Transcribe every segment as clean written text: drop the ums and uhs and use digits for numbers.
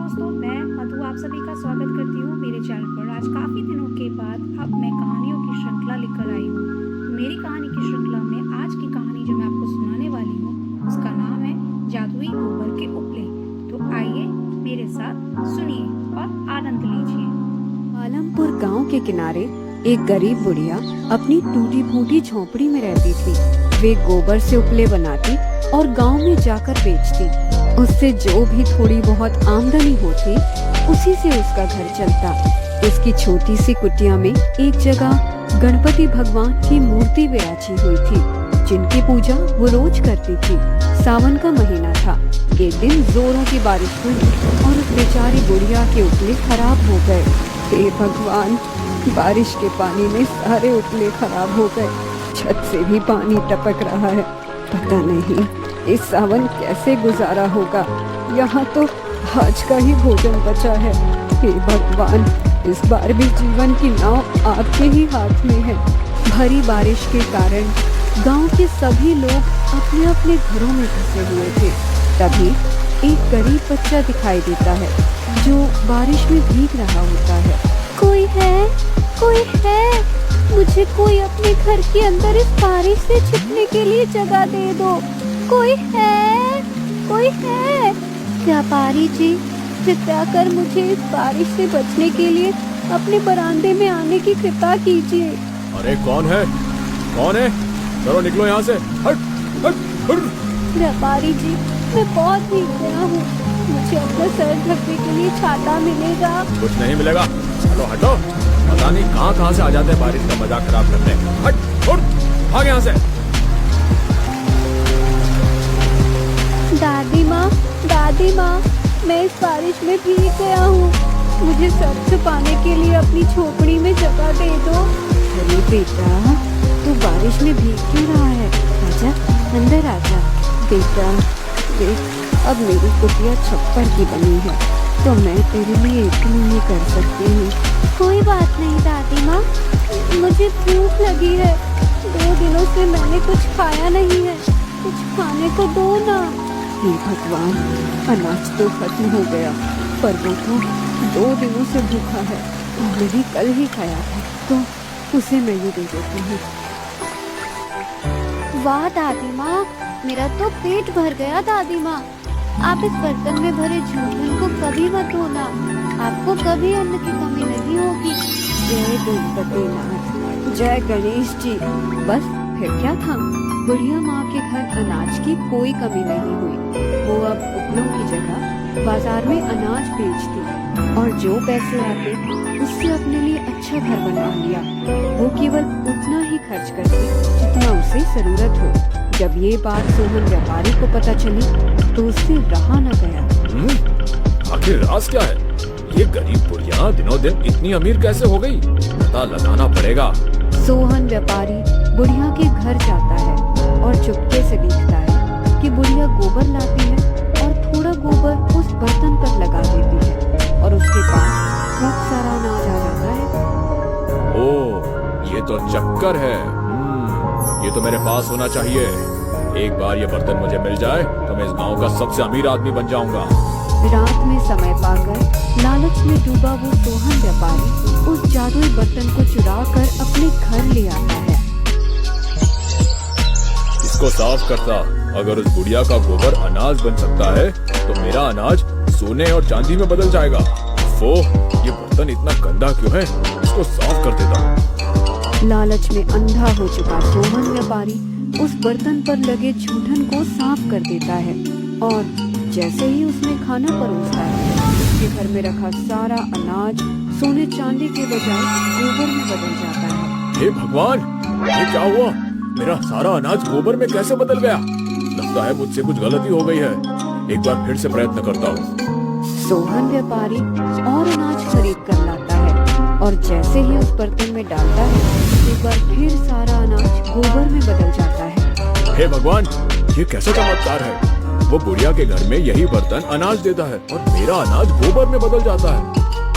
दोस्तों, मैं मधु आप सभी का स्वागत करती हूँ मेरे चैनल पर। आज काफ़ी दिनों के बाद अब मैं कहानियों की श्रृंखला लेकर आई हूँ। तो मेरी कहानी की श्रृंखला में आज की कहानी जो मैं आपको सुनाने वाली हूँ, उसका नाम है जादुई गोबर के उपले। तो आइए मेरे साथ सुनिए और आनंद लीजिए। आलमपुर गांव के किनारे एक गरीब बुढ़िया अपनी टूटी फूटी झोंपड़ी में रहती थी। वे गोबर से उपले बनाती और गांव में जाकर बेचती। उससे जो भी थोड़ी बहुत आमदनी होती, उसी से उसका घर चलता। उसकी छोटी सी कुटिया में एक जगह गणपति भगवान की मूर्ति विराजी हुई थी, जिनकी पूजा वो रोज करती थी। सावन का महीना था। एक दिन जोरों की बारिश हुई और उस बेचारी बुढ़िया के उपले खराब हो गए। हे भगवान, बारिश के पानी में सारे उपले खराब हो गए। छत से भी पानी टपक रहा है। पता नहीं इस सावन कैसे गुजारा होगा। यहाँ तो आज का ही भोजन बचा है। हे भगवान, इस बार भी जीवन की नाव आपके ही हाथ में है। भारी बारिश के कारण गांव के सभी लोग अपने अपने घरों में फंसे हुए थे। तभी एक गरीब बच्चा दिखाई देता है, जो बारिश में भीग रहा होता है। कोई है, कोई है, मुझे कोई अपने घर के अंदर इस बारिश से छिपने के लिए जगह दे दो। कोई है, कोई है। व्यापारी जी, कृपया कर मुझे इस बारिश से बचने के लिए अपने बरामदे में आने की कृपा कीजिए। अरे कौन है, कौन है? चलो निकलो यहाँ से। हट, हट, हट। व्यापारी जी, मैं बहुत भीग गया हूँ। मुझे अपना सर ढकने के लिए छाता मिलेगा? कुछ नहीं मिलेगा। चलो हटो। पता नहीं कहाँ से आ जाते हैं बारिश का मजाक खराब करने। हट, उठ, भाग यहाँ से। दादी माँ, मैं इस बारिश में भीग गया हूँ। मुझे सर छुपाने के लिए अपनी झोपड़ी में जगह दे दो। अरे बेटा, तू बारिश में भीग क्यों रहा है? आजा, अंदर आजा। बेटा देख, अब मेरी कुटिया छप्पर की बनी है, तो मैं तेरे लिए इतनी ही कर सकती हूँ। कोई बात नहीं दादी माँ, मुझे भूख लगी है। 2 दिनों से मैंने कुछ खाया नहीं है, कुछ खाने को दो ना। हे भगवान, अनाज तो खत्म हो गया, पर वो तो 2 दिनों से भूखा है। हमने भी कल ही खाया था, तो उसे मैं ये दे देती हूँ। वाह दादी माँ, मेरा तो पेट भर गया। दादी माँ, आप इस बर्तन में भरे झूठन को कभी मत धोना, आपको कभी अन्न की कमी नहीं होगी। जय गणपति नाथ, जय गणेश जी। बस फिर क्या था, बुढ़िया माँ के घर अनाज की कोई कमी नहीं हुई। वो अब उपलों की जगह बाजार में अनाज बेचती और जो पैसे आते उससे अपने लिए अच्छा घर बना लिया। वो केवल उतना ही खर्च करती जितना उसे जरूरत हो। जब ये बात सोहन व्यापारी को पता चली तो उससे रहा न गया। आखिर राज क्या है? ये गरीब बुढ़िया दिनों दिन इतनी अमीर कैसे हो गई? पता लगाना पड़ेगा। सोहन व्यापारी बुढ़िया के घर जाता है और चुपके से देखता है कि बुढ़िया गोबर लाती है और थोड़ा गोबर उस बर्तन पर लगा देती है और उसके पास खूब सारा अनाज आ जाता है। ओह, ये तो चक्कर है। ये तो मेरे पास होना चाहिए। एक बार ये बर्तन मुझे मिल जाए तो मैं इस गांव का सबसे अमीर आदमी बन जाऊंगा। रात में समय पाकर लालच में डूबा वो सोहन व्यापारी उस जादुई बर्तन को चुरा कर अपने घर ले आता है। इसको साफ करता। अगर उस बुढ़िया का गोबर अनाज बन सकता है तो मेरा अनाज सोने और चांदी में बदल जाएगा। ये बर्तन इतना गंदा क्यों है? इसको साफ कर देता। लालच में अंधा हो चुका सोहन व्यापारी उस बर्तन पर लगे झूठन को साफ कर देता है और जैसे ही उसमें खाना परोसता है, उसके घर में रखा सारा अनाज सोने चांदी के बजाय गोबर में बदल जाता है। हे भगवान, ये क्या हुआ? मेरा सारा अनाज गोबर में कैसे बदल गया? लगता है मुझसे कुछ गलती हो गई है। एक बार फिर से प्रयत्न करता हूँ। सोहन व्यापारी और अनाज खरीद कर लाता है और जैसे ही उस बर्तन में डालता है, एक बार फिर सारा अनाज गोबर में बदल जाता है। हे भगवान, ये कैसा चमत्कार है? वो बुढ़िया के घर में यही बर्तन अनाज देता है और मेरा अनाज गोबर में बदल जाता है।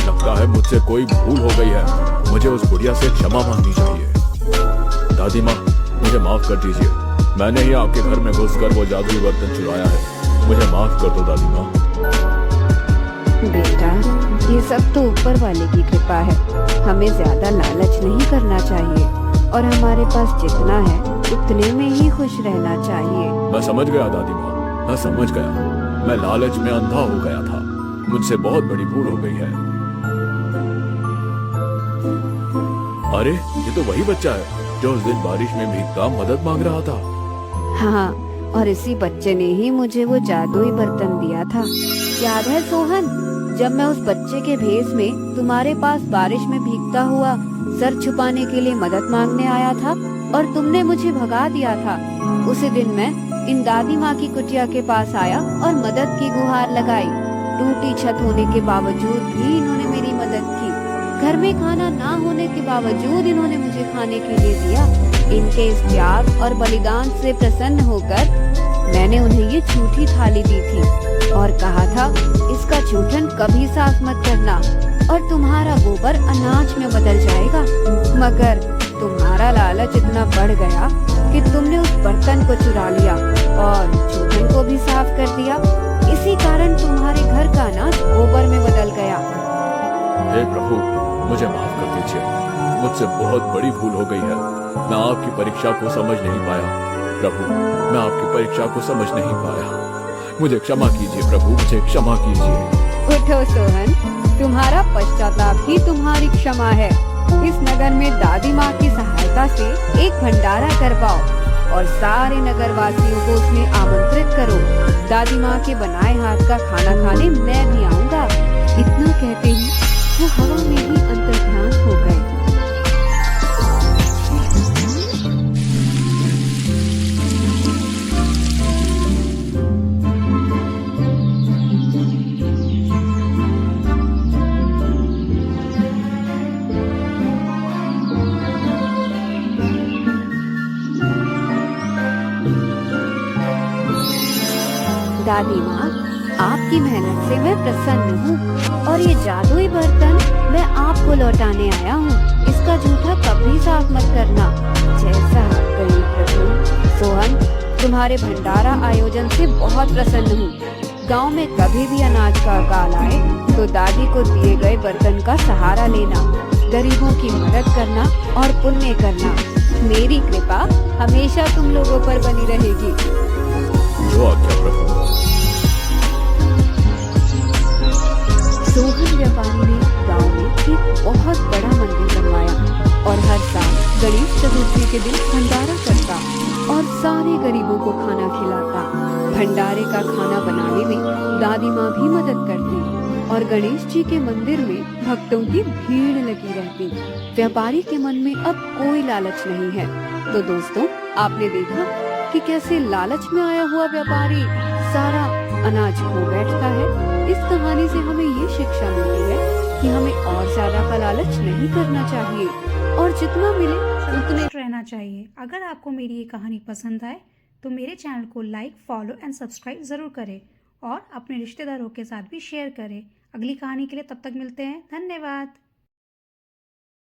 लगता है मुझसे कोई भूल हो गई है। मुझे उस बुढ़िया से क्षमा मांगनी चाहिए। दादी माँ, मुझे माफ कर दीजिए। मैंने ही आपके घर में घुसकर वो जादुई बर्तन चुराया है। मुझे माफ कर दो दादी माँ। सब तो ऊपर वाले की कृपा है। हमें ज्यादा लालच नहीं करना चाहिए और हमारे पास जितना है उतने में ही खुश रहना चाहिए। मैं समझ गया दादी माँ, मैं समझ गया। मैं लालच में अंधा हो गया था। मुझसे बहुत बड़ी भूल हो गई है। अरे ये तो वही बच्चा है जो उस दिन बारिश में भीगता मदद मांग रहा था। हाँ, और इसी बच्चे ने ही मुझे वो जादुई बर्तन दिया था। याद है सोहन, जब मैं उस बच्चे के भेष में तुम्हारे पास बारिश में भीगता हुआ सर छुपाने के लिए मदद मांगने आया था और तुमने मुझे भगा दिया था। उसी दिन मैं इन दादी माँ की कुटिया के पास आया और मदद की गुहार लगाई। टूटी छत होने के बावजूद भी इन्होंने मेरी मदद की। घर में खाना ना होने के बावजूद इन्होंने मुझे खाने के लिए दिया। इनके इस त्याग और बलिदान से प्रसन्न होकर मैंने उन्हें ये झूठी थाली दी थी और कहा था इसका जूठन कभी साफ मत करना और तुम्हारा गोबर अनाज में बदल जाएगा। मगर तुम्हारा लालच इतना बढ़ गया कि तुमने उस बर्तन को चुरा लिया और जूठन को भी साफ कर दिया। इसी कारण तुम्हारे घर का अनाज गोबर में बदल गया। हे प्रभु, मुझे माफ कर दीजिए। मुझसे बहुत बड़ी भूल हो गई है। मैं आपकी परीक्षा को समझ नहीं पाया प्रभु। मैं आपकी परीक्षा को समझ नहीं पाया। मुझे क्षमा कीजिए प्रभु, मुझे क्षमा कीजिए। उठो सोहन, तुम्हारा पश्चाताप ही तुम्हारी क्षमा है। इस नगर में दादी माँ की सहायता से एक भंडारा करवाओ और सारे नगर वासियों को उसमें आमंत्रित करो। दादी माँ के बनाए हाथ का खाना खाने मैं भी आऊँगा। इतना कहते ही वो हवा में ही अंतर्ध्यान हो गए। दादी माँ, आपकी मेहनत से मैं प्रसन्न हूँ और ये जादुई बर्तन मैं आपको लौटाने आया हूँ। इसका जूठा कभी साफ मत करना। जैसा आप कहें प्रभु। सोहन, तुम्हारे भंडारा आयोजन से बहुत प्रसन्न हूँ। गांव में कभी भी अनाज का अकाल आए तो दादी को दिए गए बर्तन का सहारा लेना, गरीबों की मदद करना और पुण्य करना। मेरी कृपा हमेशा तुम लोगों पर बनी रहेगी। जो आज्ञा प्रभु। सोहन व्यापारी ने गांव में एक बहुत बड़ा मंदिर बनवाया और हर साल गणेश चतुर्थी के दिन भंडारा करता और सारे गरीबों को खाना खिलाता। भंडारे का खाना बनाने में दादी माँ भी मदद करती और गणेश जी के मंदिर में भक्तों की भीड़ लगी रहती। व्यापारी के मन में अब कोई लालच नहीं है। तो दोस्तों, आपने देखा कि कैसे लालच में आया हुआ व्यापारी सारा अनाज खो बैठता है। इस कहानी से हमें ये शिक्षा मिलती है कि हमें और ज्यादा का लालच नहीं करना चाहिए और जितना मिले उतने रहना चाहिए। अगर आपको मेरी ये कहानी पसंद आए तो मेरे चैनल को लाइक, फॉलो एंड सब्सक्राइब ज़रूर करें और अपने रिश्तेदारों के साथ भी शेयर करें। अगली कहानी के लिए तब तक मिलते हैं। धन्यवाद।